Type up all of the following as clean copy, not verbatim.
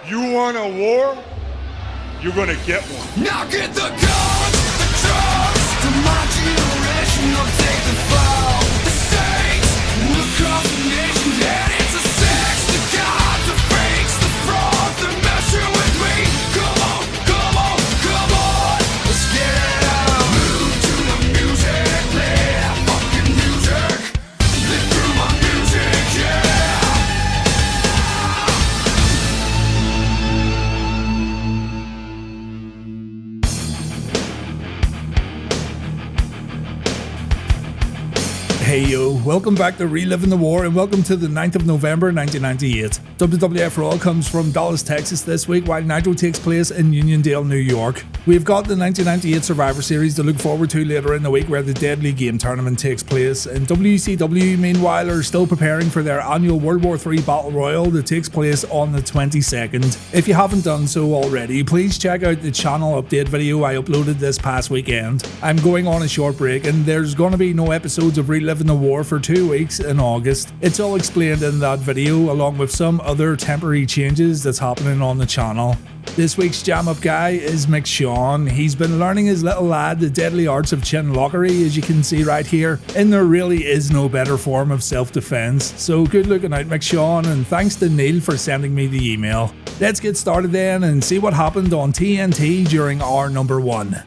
You want a war? You're gonna get one. Now get the guns, the drugs, to my generation will take the fall. The saints will across the nation, and it's a sex, the gods, the fakes, the frauds, they're messing with me. Come on, come on, come on, let's get it out. Move to the music, play that fucking music. Live through my music, yeah. Hey yo, welcome back to Reliving the War and welcome to the 9th of November 1998. WWF Raw comes from Dallas, Texas this week while Nitro takes place in Uniondale, New York. We've got the 1998 Survivor Series to look forward to later in the week where the Deadly Game Tournament takes place, and WCW meanwhile are still preparing for their annual World War III Battle Royal that takes place on the 22nd. If you haven't done so already, please check out the channel update video I uploaded this past weekend. I'm going on a short break and there's going to be no episodes of Reliving the War for 2 weeks in August. It's all explained in that video along with some other temporary changes that's happening on the channel. This week's jam-up guy is McShawn. He's been learning his little lad the deadly arts of chin lockery, as you can see right here, and there really is no better form of self-defense. So good looking out, McShawn, and thanks to Neil for sending me the email. Let's get started then and see what happened on TNT during our number 1.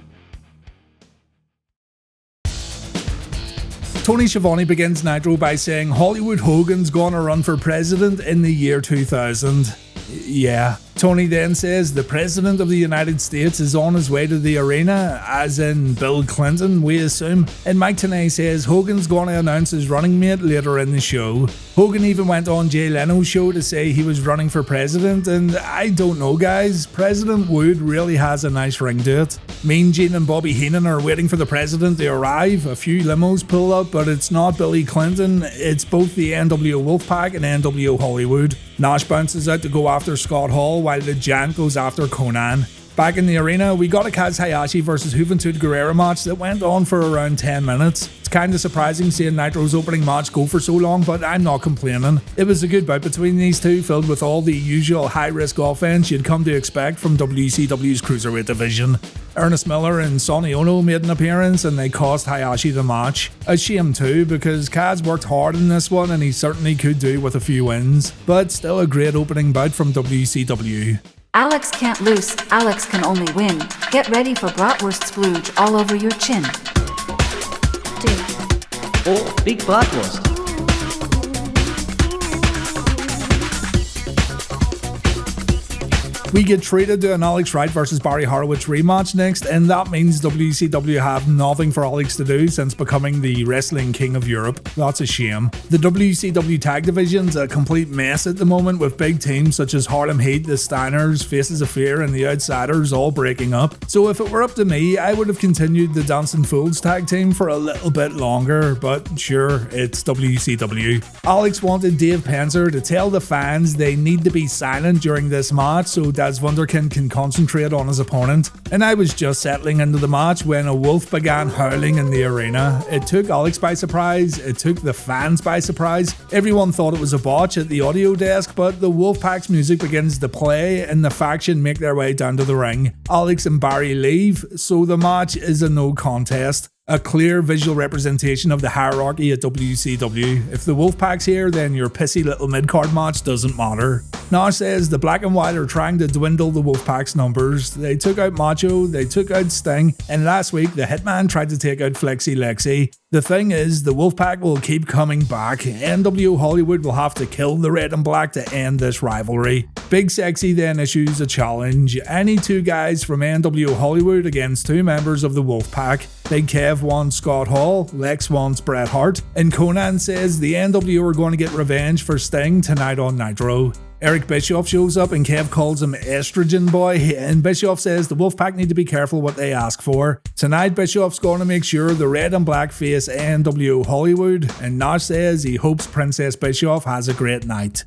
Tony Schiavone begins Nitro by saying Hollywood Hogan's gonna run for president in the year 2000. Yeah. Tony then says the President of the United States is on his way to the arena, as in Bill Clinton, we assume, and Mike Tenay says Hogan's gonna announce his running mate later in the show. Hogan even went on Jay Leno's show to say he was running for president, and I don't know guys, President Wood really has a nice ring to it. Mean Gene and Bobby Heenan are waiting for the president to arrive, a few limos pull up, but it's not Billy Clinton, it's both the NWO Wolfpac and NWO Hollywood. Nash bounces out to go after Scott Hall while the Giant goes after Conan. Back in the arena, we got a Kaz Hayashi vs Juventud Guerrera match that went on for around 10 minutes. It's kinda surprising seeing Nitro's opening match go for so long, but I'm not complaining. It was a good bout between these two, filled with all the usual high-risk offense you'd come to expect from WCW's Cruiserweight division. Ernest Miller and Sonny Ono made an appearance and they cost Hayashi the match. A shame too, because Kaz worked hard in this one and he certainly could do with a few wins, but still a great opening bout from WCW. Alex can't lose, Alex can only win. Get ready for bratwurst splooge all over your chin. Oh, big bratwurst. We get treated to an Alex Wright vs Barry Horowitz rematch next, and that means WCW have nothing for Alex to do since becoming the wrestling king of Europe. That's a shame. The WCW tag division's a complete mess at the moment, with big teams such as Harlem Heat, the Steiners, Faces of Fear and the Outsiders all breaking up. So if it were up to me, I would have continued the Dancing Fools tag team for a little bit longer, but sure, it's WCW. Alex wanted Dave Penzer to tell the fans they need to be silent during this match so Daz Wunderkind can concentrate on his opponent, and I was just settling into the match when a wolf began howling in the arena. It took Alex by surprise, it took the fans by surprise. Everyone thought it was a botch at the audio desk, but the Wolfpac's music begins to play and the faction make their way down to the ring. Alex and Barry leave, so the match is a no contest. A clear visual representation of the hierarchy at WCW. If the Wolfpac's here, then your pissy little mid-card match doesn't matter. Nash says the Black and White are trying to dwindle the Wolfpac's numbers. They took out Macho, they took out Sting, and last week the Hitman tried to take out Flexi Lexi. The thing is, the Wolfpac will keep coming back. NWO Hollywood will have to kill the Red and Black to end this rivalry. Big Sexy then issues a challenge. Any two guys from NWO Hollywood against two members of the Wolfpac. Big Kev wants Scott Hall, Lex wants Bret Hart, and Conan says the NWO are going to get revenge for Sting tonight on Nitro. Eric Bischoff shows up and Kev calls him Estrogen Boy, and Bischoff says the Wolfpac need to be careful what they ask for. Tonight Bischoff's going to make sure the Red and Black face NWO Hollywood, and Nash says he hopes Princess Bischoff has a great night.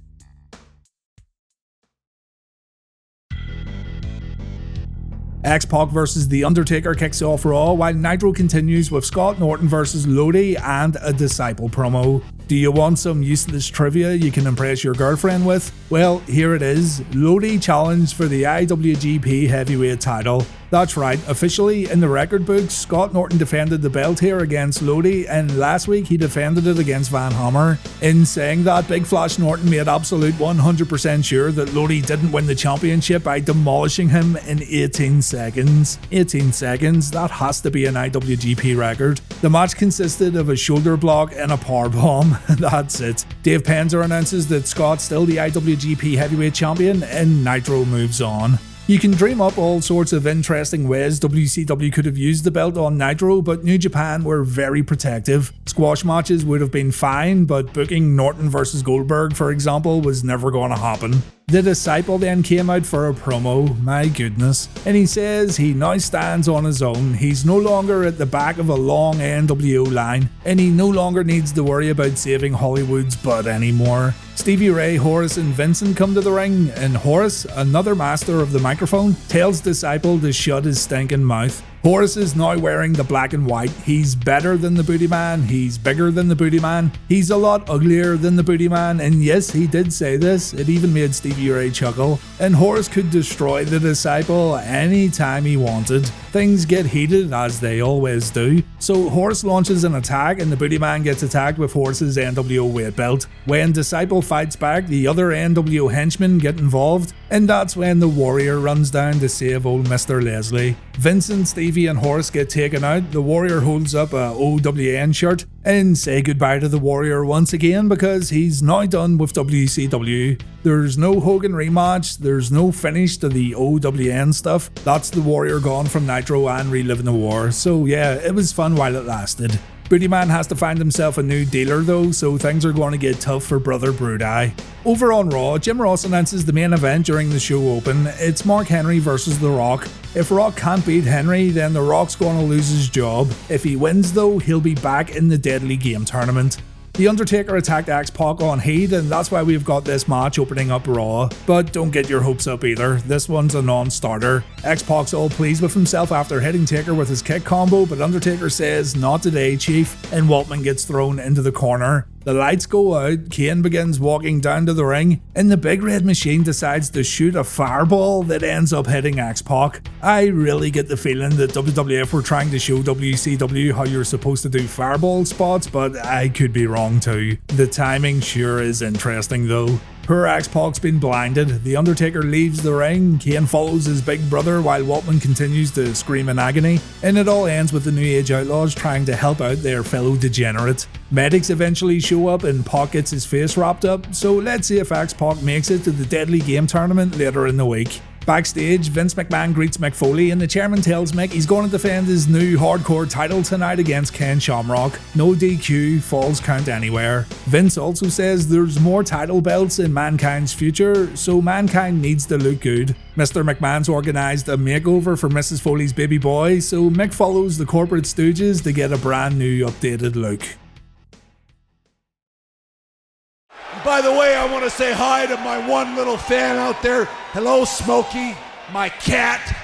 X-Pac vs The Undertaker kicks off Raw, while Nitro continues with Scott Norton vs Lodi and a Disciple promo. Do you want some useless trivia you can impress your girlfriend with? Well, here it is. Lodi challenged for the IWGP Heavyweight title. That's right, officially in the record books, Scott Norton defended the belt here against Lodi, and last week he defended it against Van Hammer. In saying that, Big Flash Norton made absolute 100% sure that Lodi didn't win the championship by demolishing him in 18 seconds. 18 seconds, that has to be an IWGP record. The match consisted of a shoulder block and a powerbomb. That's it. Dave Penzer announces that Scott's still the IWGP Heavyweight Champion, and Nitro moves on. You can dream up all sorts of interesting ways WCW could have used the belt on Nitro, but New Japan were very protective. Squash matches would have been fine, but booking Norton versus Goldberg, for example, was never going to happen. The Disciple then came out for a promo, my goodness, and he says he now stands on his own. He's no longer at the back of a long NWO line, and he no longer needs to worry about saving Hollywood's butt anymore. Stevie Ray, Horace and Vincent come to the ring, and Horace, another master of the microphone, tells Disciple to shut his stinking mouth. Horace is now wearing the black and white. He's better than the Booty Man, he's bigger than the Booty Man, he's a lot uglier than the Booty Man, and yes, he did say this, it even made Stevie Ray chuckle. And Horace could destroy the Disciple anytime he wanted. Things get heated, as they always do. So Horace launches an attack, and the Booty Man gets attacked with Horace's NWO weight belt. When Disciple fights back, the other NWO henchmen get involved, and that's when the Warrior runs down to save old Mr. Leslie. Vincent, Stevie and Horace get taken out. The Warrior holds up a OWN shirt and say goodbye to the Warrior once again because he's now done with WCW. There's no Hogan rematch, there's no finish to the OWN stuff. That's the Warrior gone from Nitro and Reliving the War. So yeah, it was fun while it lasted. Booty Man has to find himself a new dealer though, so things are going to get tough for Brother Brudai. Over on Raw, Jim Ross announces the main event during the show open. It's Mark Henry versus The Rock. If Rock can't beat Henry, then The Rock's going to lose his job. If he wins though, he'll be back in the Deadly Game tournament. The Undertaker attacked X-Pac on Heat, and that's why we've got this match opening up Raw. But don't get your hopes up either, this one's a non-starter. X-Pac's all pleased with himself after hitting Taker with his kick combo, but Undertaker says, "Not today, Chief," and Waltman gets thrown into the corner. The lights go out, Kane begins walking down to the ring, and the Big Red Machine decides to shoot a fireball that ends up hitting X-Pac. I really get the feeling that WWF were trying to show WCW how you're supposed to do fireball spots, but I could be wrong too. The timing sure is interesting though. Poor X-Pac's been blinded. The Undertaker leaves the ring, Kane follows his big brother while Waltman continues to scream in agony, and it all ends with the New Age Outlaws trying to help out their fellow degenerate. Medics eventually show up and Pac gets his face wrapped up, so let's see if X-Pac makes it to the Deadly Game tournament later in the week. Backstage, Vince McMahon greets Mick Foley and the chairman tells Mick he's going to defend his new hardcore title tonight against Ken Shamrock. No DQ, falls count anywhere. Vince also says there's more title belts in Mankind's future, so Mankind needs to look good. Mr. McMahon's organised a makeover for Mrs. Foley's baby boy, so Mick follows the corporate stooges to get a brand new updated look. By the way, I want to say hi to my one little fan out there. Hello, Smokey, my cat.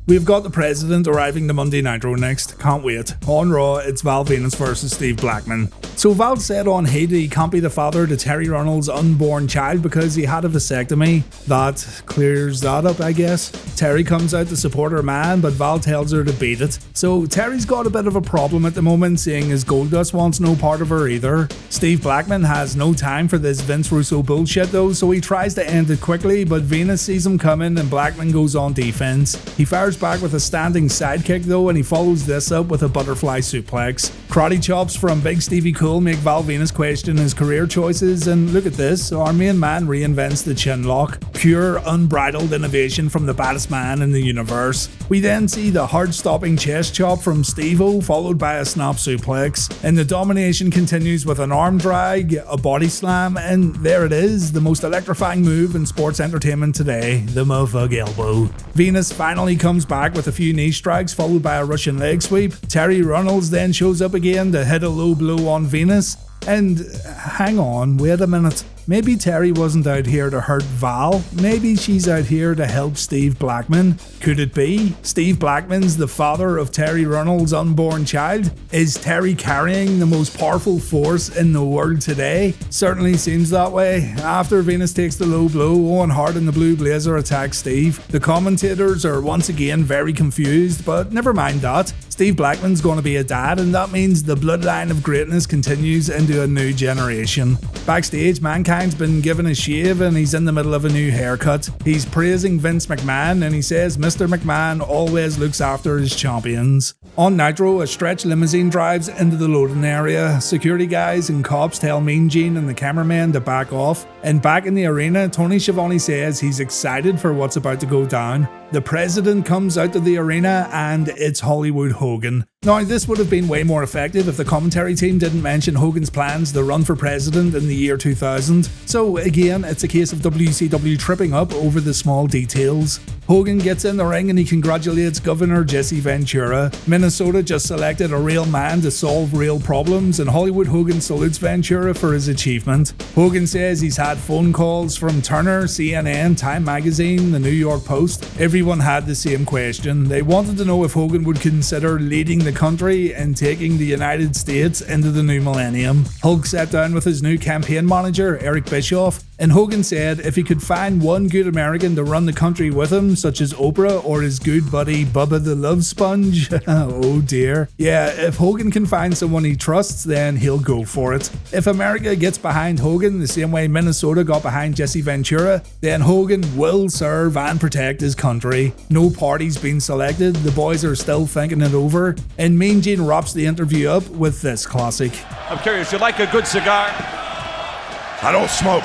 We've got the President arriving to Monday Nitro next, can't wait. On Raw, it's Val Venis versus Steve Blackman. So Val said on Heat he can't be the father to Terry Runnels' unborn child because he had a vasectomy. That clears that up, I guess. Terry comes out to support her man, but Val tells her to beat it. So Terry's got a bit of a problem at the moment, seeing as Goldust wants no part of her either. Steve Blackman has no time for this Vince Russo bullshit though, so he tries to end it quickly, but Venis sees him coming and Blackman goes on defense. He fires back with a standing sidekick though, and he follows this up with a butterfly suplex. Karate chops from Big Stevie Cool make Val Venis question his career choices, and look at this, our main man reinvents the chin lock. Pure, unbridled innovation from the baddest man in the universe. We then see the hard-stopping chest chop from Steve-O, followed by a snap suplex, and the domination continues with an arm drag, a body slam, and there it is, the most electrifying move in sports entertainment today, the motherfuck elbow. Venis finally comes back with a few knee strikes, followed by a Russian leg sweep. Terry Runnels then shows up again to hit a low blow on Venis. And hang on, wait a minute. Maybe Terry wasn't out here to hurt Val. Maybe she's out here to help Steve Blackman. Could it be? Steve Blackman's the father of Terry Runnels' unborn child? Is Terry carrying the most powerful force in the world today? Certainly seems that way. After Venis takes the low blow, Owen Hart in the blue blazer attacks Steve. The commentators are once again very confused, but never mind that. Steve Blackman's going to be a dad, and that means the bloodline of greatness continues into a new generation. Backstage, Mankind's been given a shave and he's in the middle of a new haircut. He's praising Vince McMahon and he says Mr. McMahon always looks after his champions. On Nitro, a stretch limousine drives into the loading area. Security guys and cops tell Mean Gene and the cameraman to back off. And back in the arena, Tony Schiavone says he's excited for what's about to go down. The president comes out of the arena and it's Hollywood Hogan. Now, this would have been way more effective if the commentary team didn't mention Hogan's plans to run for president in the year 2000. So again, it's a case of WCW tripping up over the small details. Hogan gets in the ring and he congratulates Governor Jesse Ventura. Minnesota just selected a real man to solve real problems, and Hollywood Hogan salutes Ventura for his achievement. Hogan says he's had phone calls from Turner, CNN, Time Magazine, the New York Post. Everyone had the same question. They wanted to know if Hogan would consider leading the country and taking the United States into the new millennium. Hulk sat down with his new campaign manager, Eric Bischoff, and Hogan said if he could find one good American to run the country with him, such as Oprah or his good buddy Bubba the Love Sponge, oh dear. Yeah, if Hogan can find someone he trusts, then he'll go for it. If America gets behind Hogan the same way Minnesota got behind Jesse Ventura, then Hogan will serve and protect his country. No party's been selected, the boys are still thinking it over, and Mean Gene wraps the interview up with this classic. I'm curious, you like a good cigar? I don't smoke.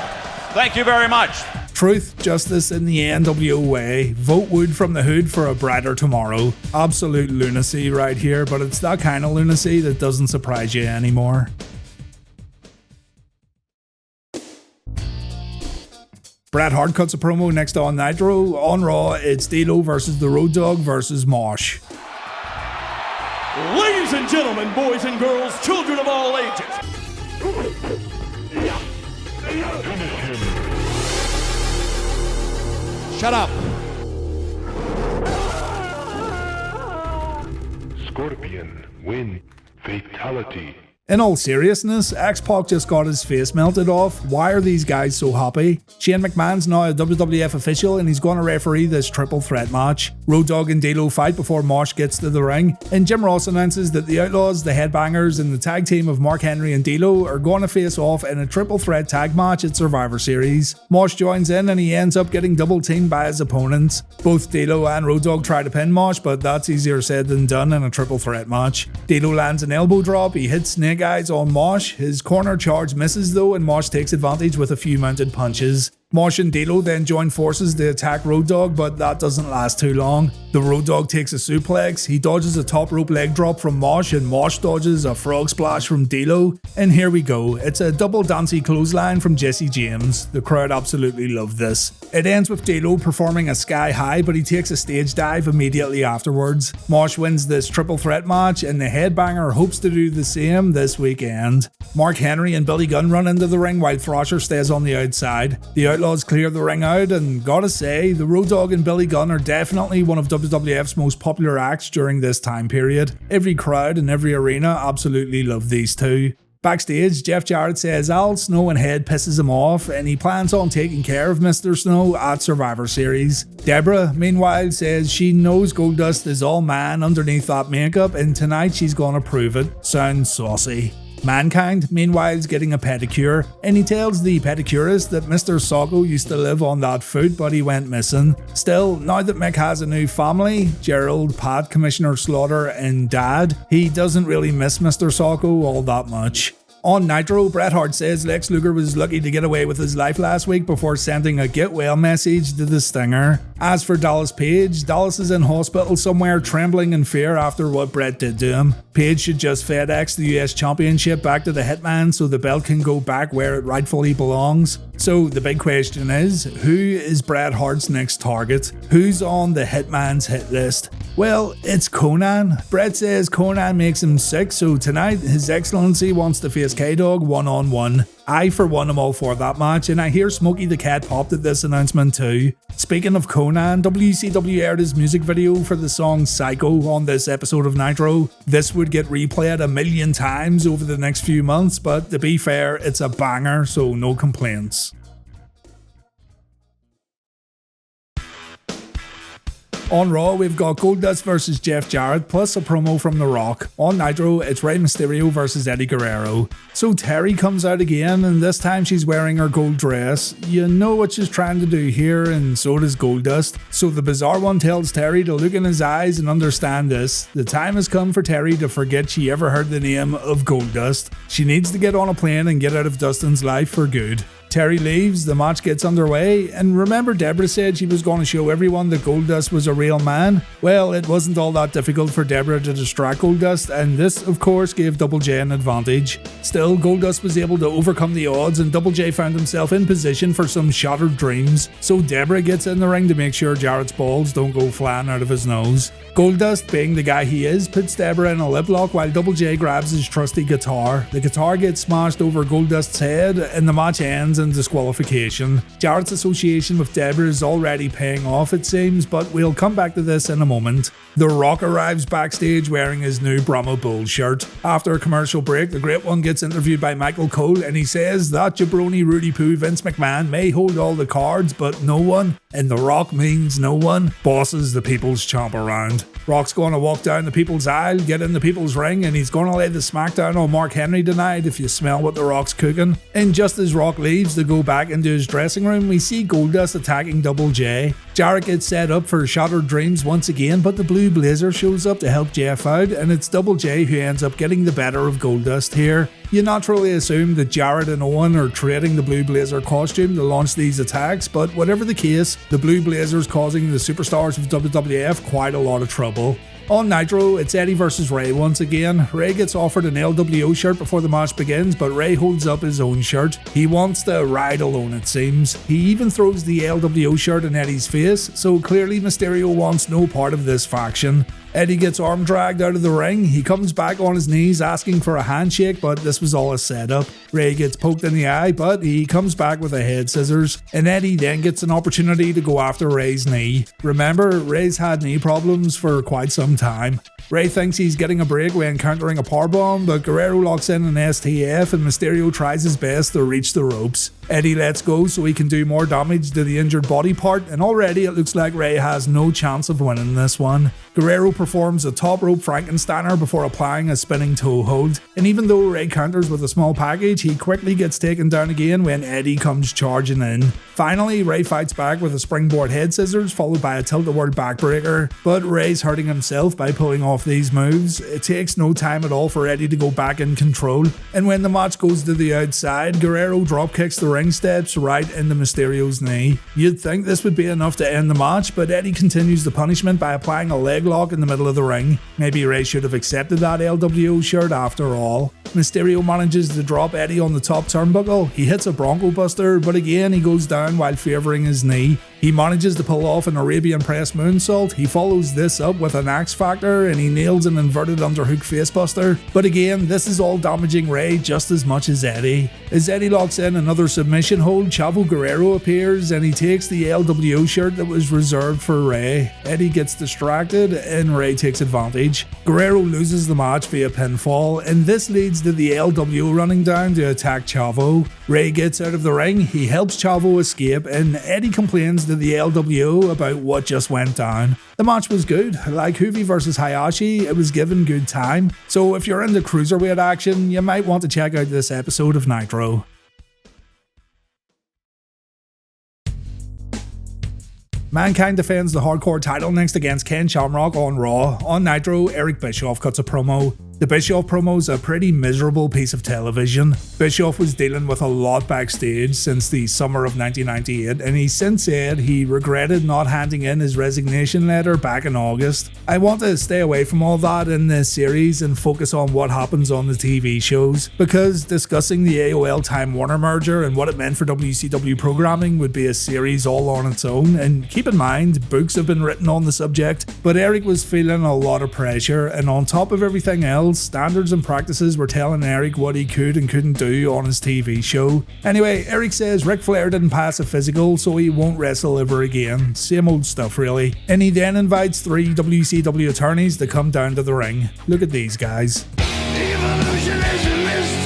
Thank you very much. Truth, justice, in the NWO way. Vote Wood from the Hood for a brighter tomorrow. Absolute lunacy right here, but it's that kind of lunacy that doesn't surprise you anymore. Bret Hart cuts a promo next on Nitro. On Raw, it's D'Lo versus the Road Dogg versus Mosh. Ladies and gentlemen, boys and girls, children of all ages. Shut up. Scorpion win fatality. In all seriousness, X-Pac just got his face melted off. Why are these guys so happy? Shane McMahon's now a WWF official and he's going to referee this triple threat match. Road Dogg and D'Lo fight before Mosh gets to the ring, and Jim Ross announces that the Outlaws, the Headbangers, and the tag team of Mark Henry and D'Lo are going to face off in a triple threat tag match at Survivor Series. Mosh joins in and he ends up getting double teamed by his opponents. Both D'Lo and Road Dogg try to pin Mosh, but that's easier said than done in a triple threat match. D'Lo lands an elbow drop, he hits Snake Eyes on Mosh. His corner charge misses though, and Mosh takes advantage with a few mounted punches. Mosh and D'Lo then join forces to attack Road Dogg, but that doesn't last too long. The Road Dogg takes a suplex, he dodges a top rope leg drop from Mosh, and Mosh dodges a frog splash from D'Lo. And here we go, it's a double dancey clothesline from Jesse James. The crowd absolutely loved this. It ends with D'Lo performing a sky high, but he takes a stage dive immediately afterwards. Mosh wins this triple threat match, and the Headbanger hopes to do the same this weekend. Mark Henry and Billy Gunn run into the ring while Thrasher stays on the outside. The Outlaws clear the ring out, and gotta say, the Road Dogg and Billy Gunn are definitely one of WWF's most popular acts during this time period. Every crowd in every arena absolutely love these two. Backstage, Jeff Jarrett says Al Snow and Head pisses him off and he plans on taking care of Mr. Snow at Survivor Series. Deborah, meanwhile, says she knows Goldust is all man underneath that makeup and tonight she's gonna prove it. Sounds saucy. Mankind, meanwhile, is getting a pedicure, and he tells the pedicurist that Mr. Socko used to live on that foot, but he went missing. Still, now that Mick has a new family, Gerald, Pat, Commissioner Slaughter, and Dad, he doesn't really miss Mr. Socko all that much. On Nitro, Bret Hart says Lex Luger was lucky to get away with his life last week before sending a get well message to the Stinger. As for Dallas Page, Dallas is in hospital somewhere trembling in fear after what Bret did to him. Page should just FedEx the US Championship back to the Hitman so the belt can go back where it rightfully belongs. So the big question is, who is Bret Hart's next target? Who's on the Hitman's hit list? Well, it's Conan. Bret says Conan makes him sick, so tonight His Excellency wants to face K-Dog one-on-one. I for one am all for that match, and I hear Smokey the Cat popped at this announcement too. Speaking of Conan, WCW aired his music video for the song Psycho on this episode of Nitro. This would get replayed 1,000,000 times over the next few months, but to be fair, it's a banger, so no complaints. On Raw, we've got Goldust versus Jeff Jarrett, plus a promo from The Rock. On Nitro, it's Rey Mysterio versus Eddie Guerrero. So Terry comes out again, and this time she's wearing her gold dress. You know what she's trying to do here, and so does Goldust. So the Bizarre One tells Terry to look in his eyes and understand this. The time has come for Terry to forget she ever heard the name of Goldust. She needs to get on a plane and get out of Dustin's life for good. Terry leaves, the match gets underway, and remember Deborah said she was going to show everyone that Goldust was a real man? Well, it wasn't all that difficult for Deborah to distract Goldust, and this, of course, gave Double J an advantage. Still, Goldust was able to overcome the odds, and Double J found himself in position for some shattered dreams, so Deborah gets in the ring to make sure Jarrett's balls don't go flying out of his nose. Goldust, being the guy he is, puts Deborah in a lip lock while Double J grabs his trusty guitar. The guitar gets smashed over Goldust's head, and the match ends in disqualification. Jarrett's association with Deborah is already paying off, it seems, but we'll come back to this in a moment. The Rock arrives backstage wearing his new Brahma Bull shirt. After a commercial break, the Great One gets interviewed by Michael Cole, and he says that jabroni Rudy Poo Vince McMahon may hold all the cards, but no one, and The Rock means no one, bosses the people's chomp around. Rock's going to walk down the people's aisle, get in the people's ring, and he's going to lay the smackdown on Mark Henry tonight if you smell what The Rock's cooking. And just as Rock leaves to go back into his dressing room, we see Goldust attacking Double J. Jarrett gets set up for shattered dreams once again, but the Blue Blazer shows up to help Jeff out, and it's Double J who ends up getting the better of Goldust here. You naturally assume that Jarrett and Owen are trading the Blue Blazer costume to launch these attacks, but whatever the case, the Blue Blazer's causing the superstars of WWF quite a lot of trouble. On Nitro, it's Eddie versus Rey once again. Rey gets offered an LWO shirt before the match begins, but Rey holds up his own shirt. He wants to ride alone, it seems. He even throws the LWO shirt in Eddie's face, so clearly Mysterio wants no part of this faction. Eddie gets arm dragged out of the ring. He comes back on his knees asking for a handshake, but this was all a setup. Rey gets poked in the eye, but he comes back with a head scissors, and Eddie then gets an opportunity to go after Rey's knee. Remember, Rey's had knee problems for quite some time. Rey thinks he's getting a break when countering a powerbomb, but Guerrero locks in an STF and Mysterio tries his best to reach the ropes. Eddie lets go so he can do more damage to the injured body part, and already it looks like Rey has no chance of winning this one. Guerrero performs a top rope Frankensteiner before applying a spinning toe hold, and even though Rey counters with a small package, he quickly gets taken down again when Eddie comes charging in. Finally, Rey fights back with a springboard head scissors followed by a tilt-a-whirl backbreaker, but Rey's hurting himself by pulling off these moves. It takes no time at all for Eddie to go back in control, and when the match goes to the outside, Guerrero dropkicks the ring steps right into Mysterio's knee. You'd think this would be enough to end the match, but Eddie continues the punishment by applying a leg lock in the middle of the ring. Maybe Rey should have accepted that LWO shirt after all. Mysterio manages to drop Eddie on the top turnbuckle. He hits a Bronco Buster, but again he goes down while favouring his knee. He manages to pull off an Arabian Press moonsault. He follows this up with an X Factor and he nails an inverted underhook facebuster. But again, this is all damaging Rey just as much as Eddie. As Eddie locks in another submission submission hold, Chavo Guerrero appears and he takes the LWO shirt that was reserved for Rey. Eddie gets distracted and Rey takes advantage. Guerrero loses the match via pinfall, and this leads to the LWO running down to attack Chavo. Rey gets out of the ring, he helps Chavo escape, and Eddie complains to the LWO about what just went down. The match was good. Like Juvi vs Hayashi, it was given good time. So if you're into cruiserweight action, you might want to check out this episode of Nitro. Mankind defends the hardcore title next against Ken Shamrock on Raw. On Nitro, Eric Bischoff cuts a promo. The Bischoff promo's a pretty miserable piece of television. Bischoff was dealing with a lot backstage since the summer of 1998, and he since said he regretted not handing in his resignation letter back in August. I want to stay away from all that in this series and focus on what happens on the TV shows, because discussing the AOL Time Warner merger and what it meant for WCW programming would be a series all on its own, and keep in mind, books have been written on the subject, but Eric was feeling a lot of pressure, and on top of everything else, standards and practices were telling Eric what he could and couldn't do on his TV show. Anyway, Eric says Ric Flair didn't pass a physical, so he won't wrestle ever again. Same old stuff really. And he then invites 3 WCW attorneys to come down to the ring. Look at these guys. Evolution is a mystery.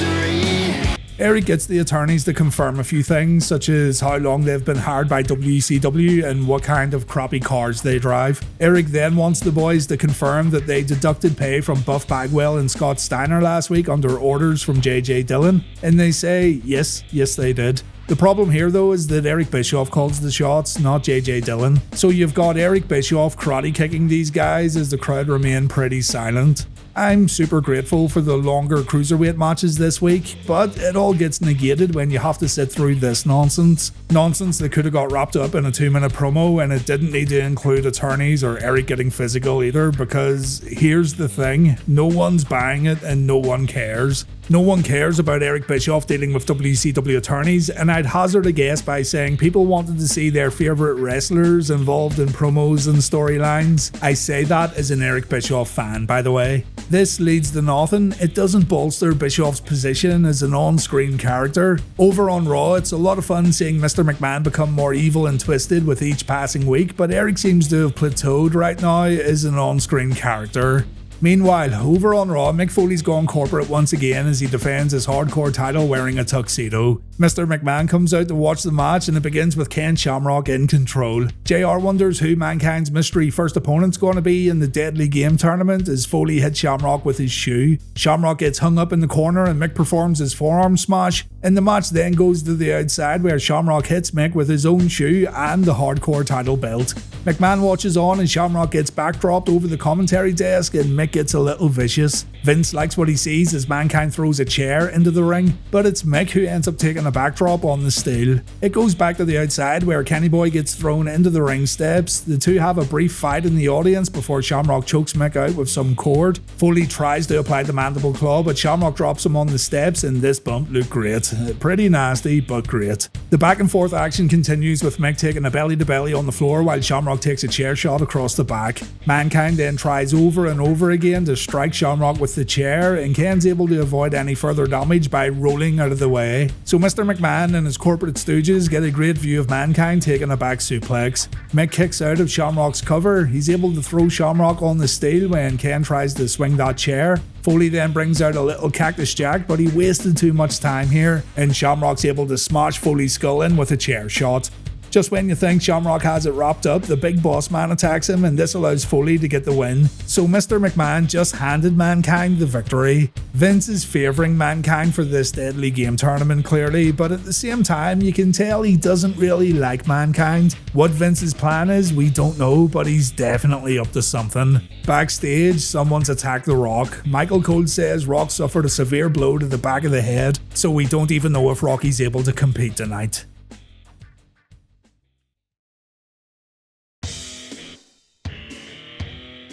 Eric gets the attorneys to confirm a few things, such as how long they've been hired by WCW and what kind of crappy cars they drive. Eric then wants the boys to confirm that they deducted pay from Buff Bagwell and Scott Steiner last week under orders from JJ Dillon, and they say yes they did. The problem here though is that Eric Bischoff calls the shots, not JJ Dillon. So you've got Eric Bischoff karate kicking these guys as the crowd remain pretty silent. I'm super grateful for the longer cruiserweight matches this week, but it all gets negated when you have to sit through this nonsense. Nonsense that could have got wrapped up in a 2-minute promo, and it didn't need to include attorneys or Eric getting physical either, because here's the thing, no one's buying it and no one cares. No one cares about Eric Bischoff dealing with WCW attorneys, and I'd hazard a guess by saying people wanted to see their favourite wrestlers involved in promos and storylines. I say that as an Eric Bischoff fan, by the way. This leads to nothing. It doesn't bolster Bischoff's position as an on-screen character. Over on Raw, it's a lot of fun seeing Mr. McMahon become more evil and twisted with each passing week, but Eric seems to have plateaued right now as an on-screen character. Meanwhile, over on Raw, Mick Foley's gone corporate once again as he defends his hardcore title wearing a tuxedo. Mr. McMahon comes out to watch the match and it begins with Ken Shamrock in control. JR wonders who Mankind's mystery first opponent's going to be in the Deadly Game tournament as Foley hits Shamrock with his shoe. Shamrock gets hung up in the corner and Mick performs his forearm smash, and the match then goes to the outside where Shamrock hits Mick with his own shoe and the hardcore title belt. McMahon watches on as Shamrock gets backdropped over the commentary desk and Mick gets a little vicious. Vince likes what he sees as Mankind throws a chair into the ring, but it's Mick who ends up taking a backdrop on the steel. It goes back to the outside where Kenny Boy gets thrown into the ring steps. The two have a brief fight in the audience before Shamrock chokes Mick out with some cord. Foley tries to apply the mandible claw, but Shamrock drops him on the steps, and this bump looked great. Pretty nasty, but great. The back and forth action continues with Mick taking a belly to belly on the floor while Shamrock takes a chair shot across the back. Mankind then tries over and over again to strike Shamrock with the chair, and Ken's able to avoid any further damage by rolling out of the way. So Mr. McMahon and his corporate stooges get a great view of Mankind taking a back suplex. Mick kicks out of Shamrock's cover. He's able to throw Shamrock on the steel when Ken tries to swing that chair. Foley then brings out a little Cactus Jack, but he wasted too much time here, and Shamrock's able to smash Foley's skull in with a chair shot. Just when you think Shamrock has it wrapped up, the big boss man attacks him, and this allows Foley to get the win. So Mr. McMahon just handed Mankind the victory. Vince is favouring Mankind for this Deadly Game tournament clearly, but at the same time you can tell he doesn't really like Mankind. What Vince's plan is, we don't know, but he's definitely up to something. Backstage, someone's attacked The Rock. Michael Cole says Rock suffered a severe blow to the back of the head, so we don't even know if Rocky's able to compete tonight.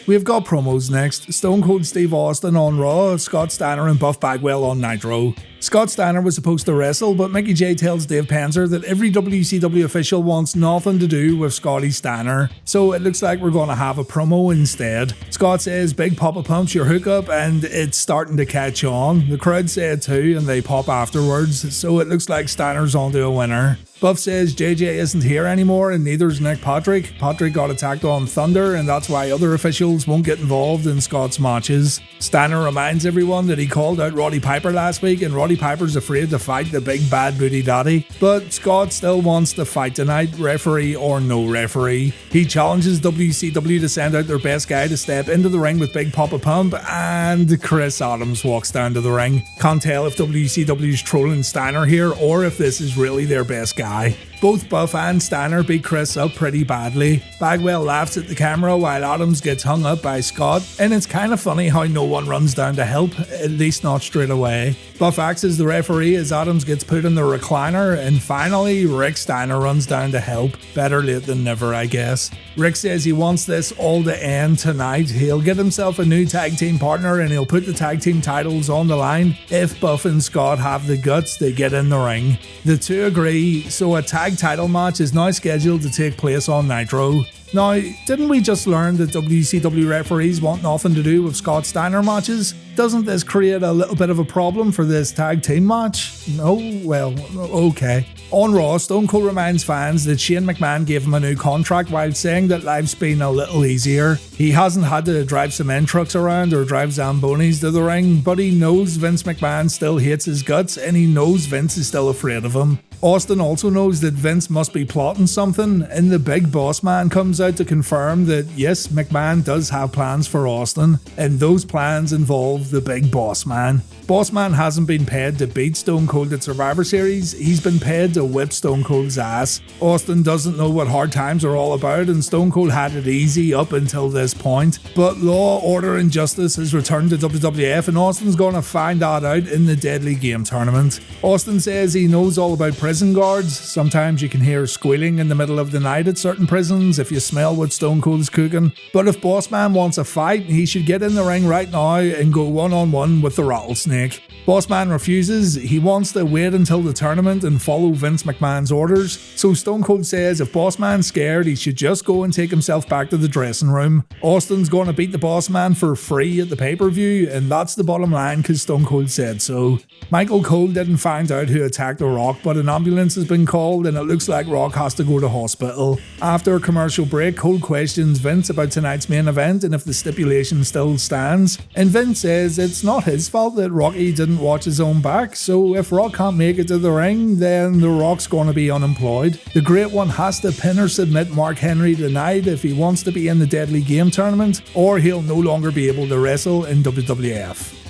We've got promos next. Stone Cold Steve Austin on Raw, Scott Steiner and Buff Bagwell on Nitro. Scott Steiner was supposed to wrestle, but Mickey J tells Dave Penzer that every WCW official wants nothing to do with Scotty Steiner, so it looks like we're going to have a promo instead. Scott says Big Papa Pump's your hookup and it's starting to catch on. The crowd say it too and they pop afterwards, so it looks like Steiner's onto a winner. Buff says JJ isn't here anymore and neither's Nick Patrick. Patrick got attacked on Thunder and that's why other officials won't get involved in Scott's matches. Steiner reminds everyone that he called out Roddy Piper last week and Roddy Piper's afraid to fight the big bad booty daddy. But Scott still wants to fight tonight, referee or no referee. He challenges WCW to send out their best guy to step into the ring with Big Papa Pump, and Chris Adams walks down to the ring. Can't tell if WCW's trolling Steiner here or if this is really their best guy. Both Buff and Steiner beat Chris up pretty badly. Bagwell laughs at the camera while Adams gets hung up by Scott, and it's kind of funny how no one runs down to help, at least not straight away. Buff acts as the referee as Adams gets put in the recliner, and finally Rick Steiner runs down to help. Better late than never, I guess. Rick says he wants this all to end tonight. He'll get himself a new tag team partner and he'll put the tag team titles on the line if Buff and Scott have the guts to get in the ring. The two agree, so a tag title match is now scheduled to take place on Nitro. Now, didn't we just learn that WCW referees want nothing to do with Scott Steiner matches? Doesn't this create a little bit of a problem for this tag team match? No? Well, okay. On Raw, Stone Cold reminds fans that Shane McMahon gave him a new contract while saying that life's been a little easier. He hasn't had to drive cement trucks around or drive Zambonis to the ring, but he knows Vince McMahon still hates his guts and he knows Vince is still afraid of him. Austin also knows that Vince must be plotting something, and the big boss man comes out to confirm that yes, McMahon does have plans for Austin, and those plans involve the big boss man. Boss man hasn't been paid to beat Stone Cold at Survivor Series, he's been paid to whip Stone Cold's ass. Austin doesn't know what hard times are all about, and Stone Cold had it easy up until this point. But Law, Order and Justice has returned to WWF, and Austin's gonna find that out in the Deadly Game tournament. Austin says he knows all about prison guards. Sometimes you can hear squealing in the middle of the night at certain prisons if you smell what Stone Cold's cooking. But if Boss Man wants a fight, he should get in the ring right now and go one-on-one with the Rattlesnake. Boss Man refuses. He wants to wait until the tournament and follow Vince McMahon's orders. So Stone Cold says if Boss Man's scared, he should just go and take himself back to the dressing room. Austin's going to beat the Boss Man for free at the pay-per-view, and that's the bottom line because Stone Cold said so. Michael Cole didn't find out who attacked The Rock, but an ambulance has been called and it looks like Rock has to go to hospital. After a commercial break, Cole questions Vince about tonight's main event and if the stipulation still stands. And Vince says it's not his fault that Rocky didn't watch his own back, so if Rock can't make it to the ring, then The Rock's going to be unemployed. The Great One has to pin or submit Mark Henry tonight if he wants to be in the Deadly Game tournament, or he'll no longer be able to wrestle in WWF.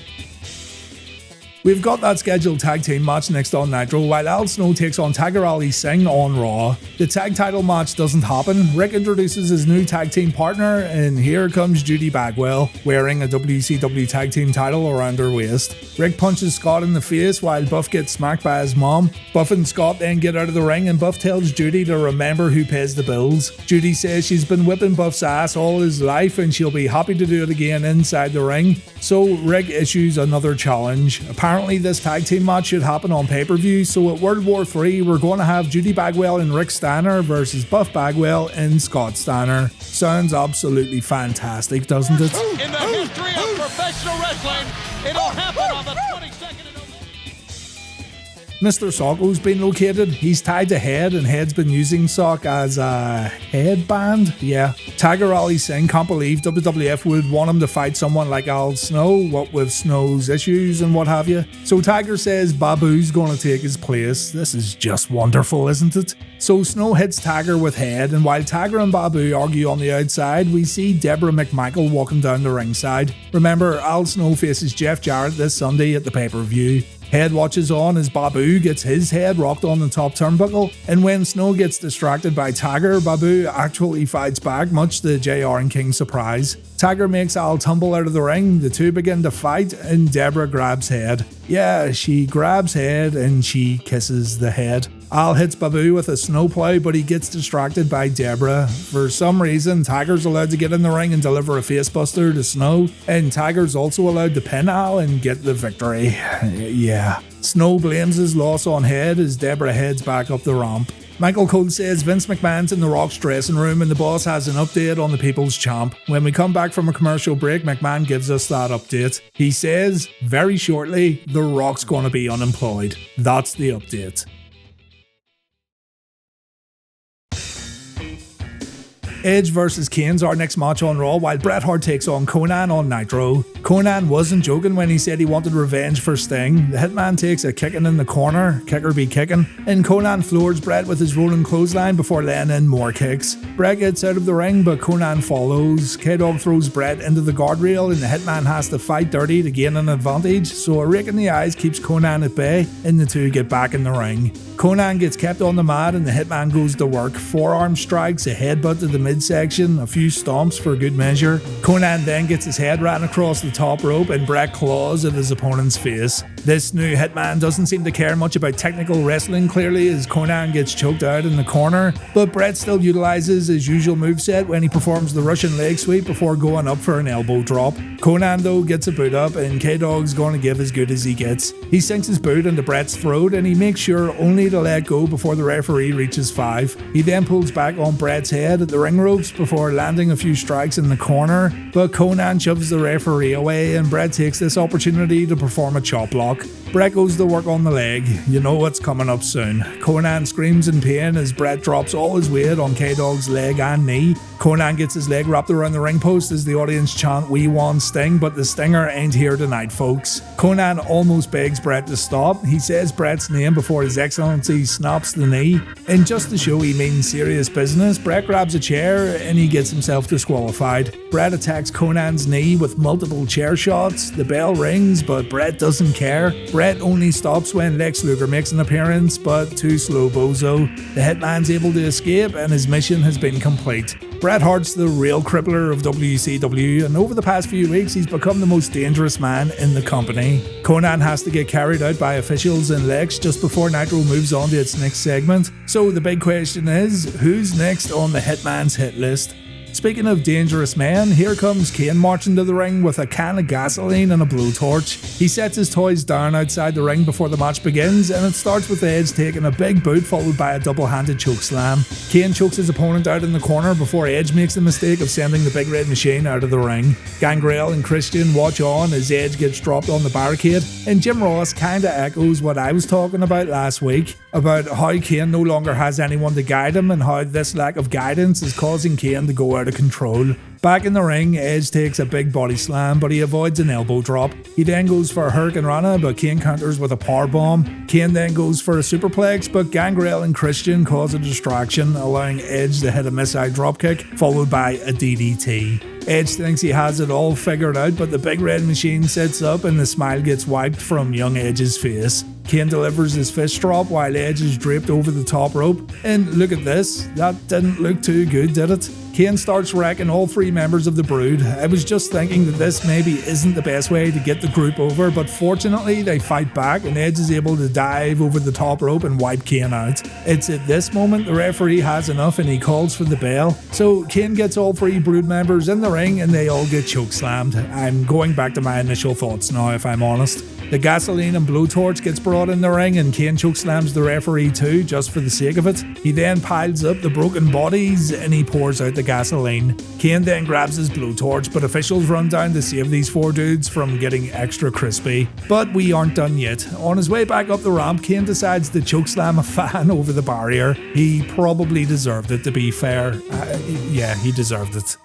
We've got that scheduled tag team match next on Nitro, while Al Snow takes on Tiger Ali Singh on Raw. The tag title match doesn't happen. Rick introduces his new tag team partner, and here comes Judy Bagwell, wearing a WCW tag team title around her waist. Rick punches Scott in the face while Buff gets smacked by his mom. Buff and Scott then get out of the ring, and Buff tells Judy to remember who pays the bills. Judy says she's been whipping Buff's ass all his life, and she'll be happy to do it again inside the ring. So Rick issues another challenge. Apparently this tag team match should happen on pay-per-view, so at World War III we're going to have Judy Bagwell and Rick Steiner versus Buff Bagwell and Scott Steiner. Sounds absolutely fantastic, doesn't it? In the history of professional wrestling, it'll happen on the 22nd of November. Mr. Socko's been located. He's tied to Head, and Head's been using Sock as a headband. Yeah. Tiger Ali Singh can't believe WWF would want him to fight someone like Al Snow, what with Snow's issues and what have you. So Tiger says Babu's gonna take his place. This is just wonderful, isn't it? So Snow hits Tiger with Head, and while Tiger and Babu argue on the outside, we see Deborah McMichael walking down the ringside. Remember, Al Snow faces Jeff Jarrett this Sunday at the pay-per-view. Head watches on as Babu gets his head rocked on the top turnbuckle, and when Snow gets distracted by Tiger, Babu actually fights back, much to JR and King's surprise. Tiger makes Al tumble out of the ring, the two begin to fight, and Deborah grabs Head. Yeah, she grabs Head and she kisses the head. Al hits Babu with a snowplow, but he gets distracted by Deborah. For some reason, Tiger's allowed to get in the ring and deliver a facebuster to Snow, and Tiger's also allowed to pin Al and get the victory. Yeah. Snow blames his loss on Head as Deborah heads back up the ramp. Michael Cole says Vince McMahon's in The Rock's dressing room and the boss has an update on the People's Champ. When we come back from a commercial break, McMahon gives us that update. He says, very shortly, The Rock's gonna be unemployed. That's the update. Edge vs Kane's our next match on Raw, while Bret Hart takes on Konnan on Nitro. Konnan wasn't joking when he said he wanted revenge for Sting. The Hitman takes a kicking in the corner, kicker be kicking, and Konnan floors Bret with his rolling clothesline before laying in more kicks. Bret gets out of the ring, but Konnan follows. K-Dog throws Bret into the guardrail and the Hitman has to fight dirty to gain an advantage, so a rake in the eyes keeps Konnan at bay and the two get back in the ring. Konnan gets kept on the mat and the Hitman goes to work. Forearm strikes, a headbutt to the midsection, a few stomps for good measure. Konnan then gets his head ran across the top rope and Bret claws at his opponent's face. This new Hitman doesn't seem to care much about technical wrestling clearly as Konnan gets choked out in the corner, but Bret still utilizes his usual moveset when he performs the Russian leg sweep before going up for an elbow drop. Konnan though gets a boot up and K-Dog's going to give as good as he gets. He sinks his boot into Bret's throat and he makes sure only to let go before the referee reaches 5. He then pulls back on Bret's head at the ring ropes before landing a few strikes in the corner, but Konnan shoves the referee away and Bret takes this opportunity to perform a chop block. Bret goes to work on the leg. You know what's coming up soon. Konnan screams in pain as Bret drops all his weight on K-Dog's leg and knee. Konnan gets his leg wrapped around the ring post as the audience chant "We want Sting," but the Stinger ain't here tonight, folks. Konnan almost begs Bret to stop. He says Bret's name before His Excellency snaps the knee. And just to show he means serious business, Bret grabs a chair and he gets himself disqualified. Bret attacks Konnan's knee with multiple chair shots. The bell rings, but Bret doesn't care. Bret only stops when Lex Luger makes an appearance, but too slow bozo. The Hitman's able to escape and his mission has been complete. Bret Hart's the real crippler of WCW, and over the past few weeks he's become the most dangerous man in the company. Konnan has to get carried out by officials and Lex just before Nitro moves on to its next segment. So the big question is, who's next on the Hitman's hit list? Speaking of dangerous men, here comes Kane marching to the ring with a can of gasoline and a blowtorch. He sets his toys down outside the ring before the match begins, and it starts with Edge taking a big boot followed by a double-handed chokeslam. Kane chokes his opponent out in the corner before Edge makes the mistake of sending the Big Red Machine out of the ring. Gangrel and Christian watch on as Edge gets dropped on the barricade, and Jim Ross kinda echoes what I was talking about last week, about how Kane no longer has anyone to guide him and how this lack of guidance is causing Kane to go out of control. Back in the ring, Edge takes a big body slam, but he avoids an elbow drop. He then goes for a Hurricane Rana, but Kane counters with a powerbomb. Kane then goes for a superplex, but Gangrel and Christian cause a distraction, allowing Edge to hit a missile dropkick, followed by a DDT. Edge thinks he has it all figured out, but the Big Red Machine sets up and the smile gets wiped from young Edge's face. Kane delivers his fist drop while Edge is draped over the top rope. And look at this, that didn't look too good, did it? Kane starts wrecking all 3 members of the Brood. I was just thinking that this maybe isn't the best way to get the group over, but fortunately they fight back and Edge is able to dive over the top rope and wipe Kane out. It's at this moment the referee has enough and he calls for the bell. So Kane gets all 3 Brood members in the ring and they all get chokeslammed. I'm going back to my initial thoughts now, if I'm honest. The gasoline and blowtorch gets brought in the ring and Kane chokeslams the referee too, just for the sake of it. He then piles up the broken bodies and he pours out the gasoline. Kane then grabs his blowtorch, but officials run down to save these 4 dudes from getting extra crispy. But we aren't done yet. On his way back up the ramp, Kane decides to chokeslam a fan over the barrier. He probably deserved it, to be fair. Yeah, he deserved it.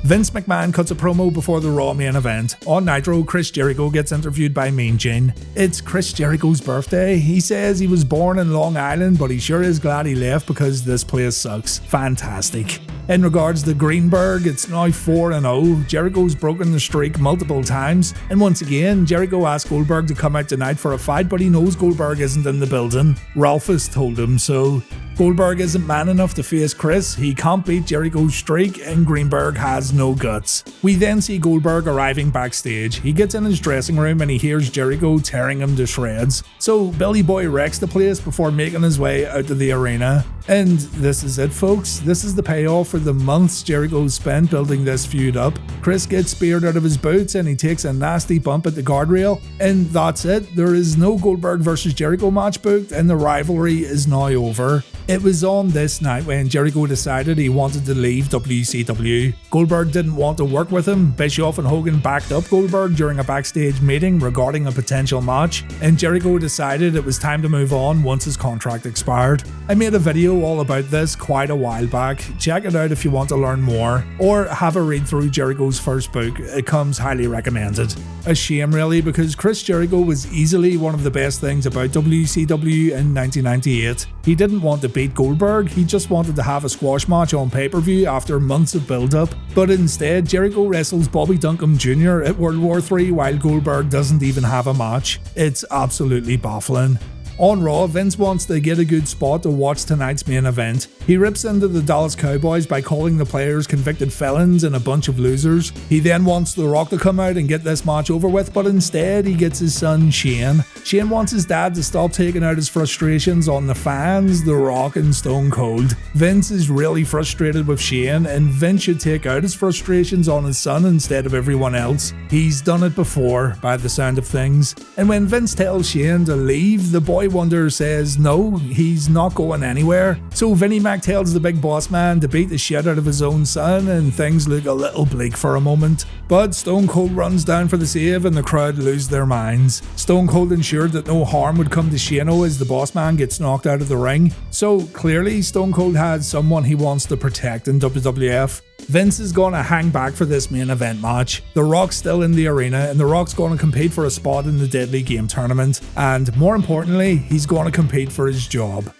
Vince McMahon cuts a promo before the Raw main event. On Nitro, Chris Jericho gets interviewed by Mean Gene. It's Chris Jericho's birthday. He says he was born in Long Island, but he sure is glad he left because this place sucks. Fantastic. In regards to Greenberg, it's now 4-0. Jericho's broken the streak multiple times, and once again, Jericho asked Goldberg to come out tonight for a fight, but he knows Goldberg isn't in the building. Ralph has told him so. Goldberg isn't man enough to face Chris, he can't beat Jericho's streak, and Greenberg has no guts. We then see Goldberg arriving backstage. He gets in his dressing room and he hears Jericho tearing him to shreds. So Billy Boy wrecks the place before making his way out to the arena. And this is it, folks. This is the payoff for the months Jericho spent building this feud up. Chris gets speared out of his boots and he takes a nasty bump at the guardrail. And that's it. There is no Goldberg versus Jericho match booked and the rivalry is now over. It was on this night when Jericho decided he wanted to leave WCW. Goldberg didn't want to work with him. Bischoff and Hogan backed up Goldberg during a backstage meeting regarding a potential match, and Jericho decided it was time to move on once his contract expired. I made a video all about this quite a while back. Check it out if you want to learn more, or have a read through Jericho's first book. It comes highly recommended. A shame really, because Chris Jericho was easily one of the best things about WCW in 1998. He didn't want to beat Goldberg, he just wanted to have a squash match on pay-per-view after months of build-up, but instead Jericho wrestles Bobby Duncombe Jr. at World War III while Goldberg doesn't even have a match. It's absolutely baffling. On Raw, Vince wants to get a good spot to watch tonight's main event. He rips into the Dallas Cowboys by calling the players convicted felons and a bunch of losers. He then wants The Rock to come out and get this match over with, but instead he gets his son Shane. Shane wants his dad to stop taking out his frustrations on the fans, The Rock and Stone Cold. Vince is really frustrated with Shane, and Vince should take out his frustrations on his son instead of everyone else. He's done it before, by the sound of things. And when Vince tells Shane to leave, the boy wonder says no, he's not going anywhere. So Vinnie Mac tells the big boss man to beat the shit out of his own son, and things look a little bleak for a moment. But Stone Cold runs down for the save and the crowd lose their minds. Stone Cold ensured that no harm would come to Shano as the boss man gets knocked out of the ring. So clearly Stone Cold has someone he wants to protect in WWF. Vince is going to hang back for this main event match. The Rock's still in the arena, and The Rock's going to compete for a spot in the Deadly Game tournament. And more importantly, he's going to compete for his job.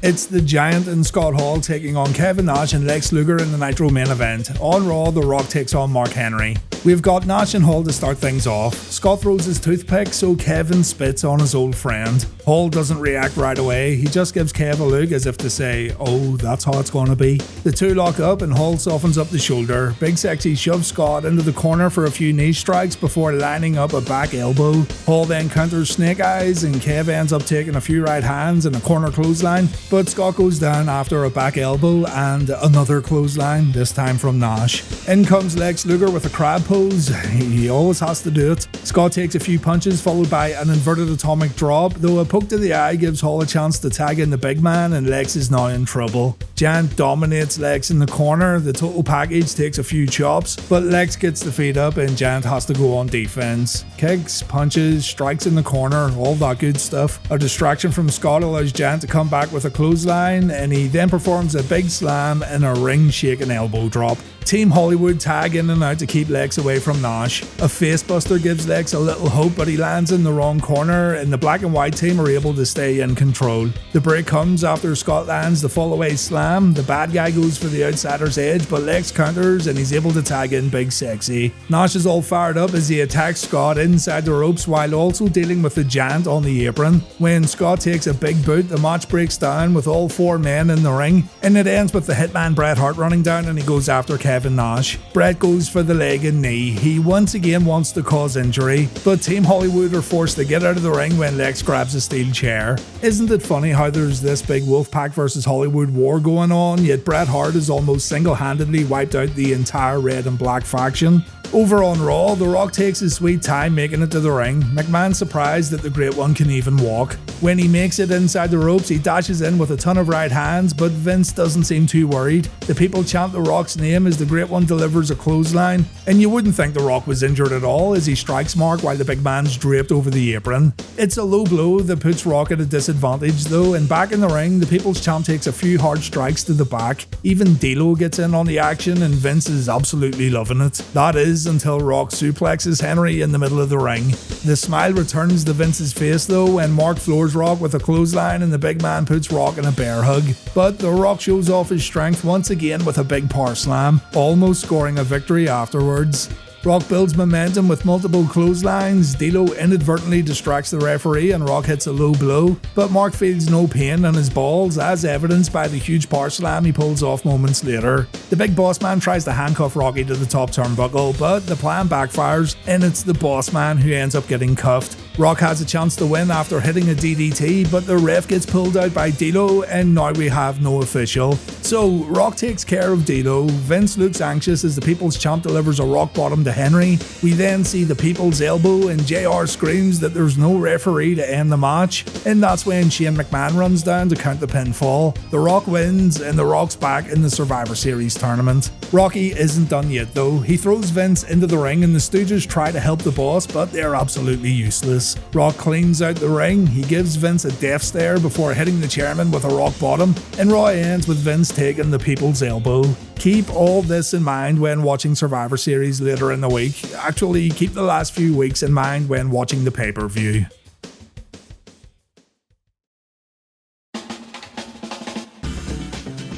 It's the Giant and Scott Hall taking on Kevin Nash and Lex Luger in the Nitro main event. On Raw, The Rock takes on Mark Henry. We've got Nash and Hall to start things off. Scott throws his toothpick, so Kevin spits on his old friend. Hall doesn't react right away, he just gives Kev a look as if to say, oh, that's how it's gonna be. The two lock up and Hall softens up the shoulder. Big Sexy shoves Scott into the corner for a few knee strikes before lining up a back elbow. Hall then counters Snake Eyes and Kev ends up taking a few right hands and a corner clothesline, but Scott goes down after a back elbow and another clothesline, this time from Nash. In comes Lex Luger with a crab pose. He always has to do it. Scott takes a few punches followed by an inverted atomic drop, though a poke to the eye gives Hall a chance to tag in the big man and Lex is now in trouble. Giant dominates Lex in the corner, the total package takes a few chops, but Lex gets the feet up and Giant has to go on defense. Kicks, punches, strikes in the corner, all that good stuff. A distraction from Scott allows Giant to come back with a clothesline, and he then performs a big slam and a ring-shaking elbow drop. Team Hollywood tag in and out to keep Lex away from Nash. A facebuster gives Lex a little hope, but he lands in the wrong corner, and the black and white team are able to stay in control. The break comes after Scott lands the fall-away slam. The bad guy goes for the outsider's edge, but Lex counters and he's able to tag in Big Sexy. Nash is all fired up as he attacks Scott inside the ropes while also dealing with the Giant on the apron. When Scott takes a big boot, the match breaks down with all four men in the ring, and it ends with the hitman Bret Hart running down and he goes after Kevin Nash. Bret goes for the leg and knee. He once again wants to cause injury, but Team Hollywood are forced to get out of the ring when Lex grabs a steel chair. Isn't it funny how there's this big Wolfpac versus Hollywood war going on, yet Bret Hart has almost single-handedly wiped out the entire red and black faction? Over on Raw, The Rock takes his sweet time making it to the ring. McMahon's surprised that the Great One can even walk. When he makes it inside the ropes, he dashes in with a ton of right hands, but Vince doesn't seem too worried. The people chant The Rock's name as the Great One delivers a clothesline, and you wouldn't think The Rock was injured at all as he strikes Mark while the big man's draped over the apron. It's a low blow that puts Rock at a disadvantage though, and back in the ring, the People's Champ takes a few hard strikes to the back. Even D'Lo gets in on the action and Vince is absolutely loving it. That is until Rock suplexes Henry in the middle of the ring. The smile returns to Vince's face though when Mark floors counters Rock with a clothesline and the big man puts Rock in a bear hug. But The Rock shows off his strength once again with a big power slam, almost scoring a victory afterwards. Rock builds momentum with multiple clotheslines. D'Lo inadvertently distracts the referee and Rock hits a low blow, but Mark feels no pain in his balls, as evidenced by the huge power slam he pulls off moments later. The big boss man tries to handcuff Rocky to the top turnbuckle, but the plan backfires and it's the boss man who ends up getting cuffed. Rock has a chance to win after hitting a DDT, but the ref gets pulled out by D'Lo and now we have no official. So Rock takes care of D'Lo. Vince looks anxious as the People's Champ delivers a rock bottom to Henry. We then see the People's Elbow and JR screams that there's no referee to end the match, and that's when Shane McMahon runs down to count the pinfall. The Rock wins and The Rock's back in the Survivor Series tournament. Rocky isn't done yet though. He throws Vince into the ring and the Stooges try to help the boss, but they're absolutely useless. Rock cleans out the ring. He gives Vince a death stare before hitting the chairman with a rock bottom, and Raw ends with Vince taking the People's Elbow. Keep all this in mind when watching Survivor Series later in the week. Actually, keep the last few weeks in mind when watching the pay-per-view.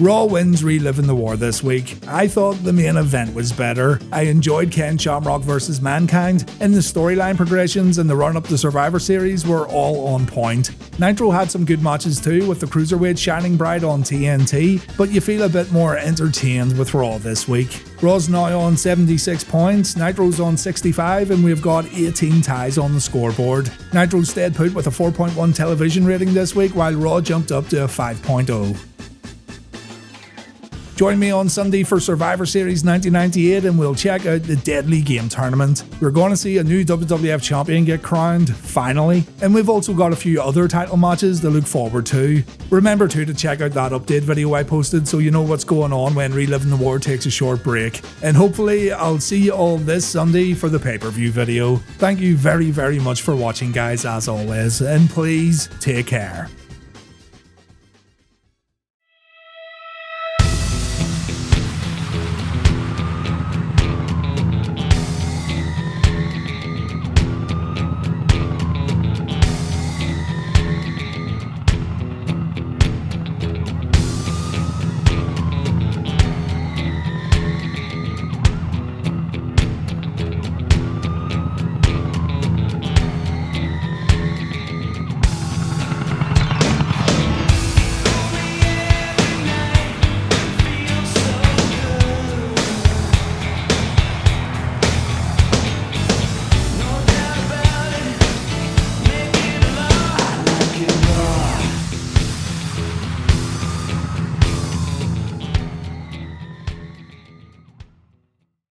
Raw wins Reliving the War this week. I thought the main event was better. I enjoyed Ken Shamrock vs Mankind, and the storyline progressions and the run-up to Survivor Series were all on point. Nitro had some good matches too, with the cruiserweights shining bright on TNT, but you feel a bit more entertained with Raw this week. Raw's now on 76 points, Nitro's on 65, and we've got 18 ties on the scoreboard. Nitro stayed put with a 4.1 television rating this week, while Raw jumped up to a 5.0. Join me on Sunday for Survivor Series 1998 and we'll check out the Deadly Game Tournament. We're going to see a new WWF champion get crowned, finally, and we've also got a few other title matches to look forward to. Remember too to check out that update video I posted so you know what's going on when Reliving the War takes a short break. And hopefully I'll see you all this Sunday for the pay-per-view video. Thank you very much for watching guys as always, and please take care.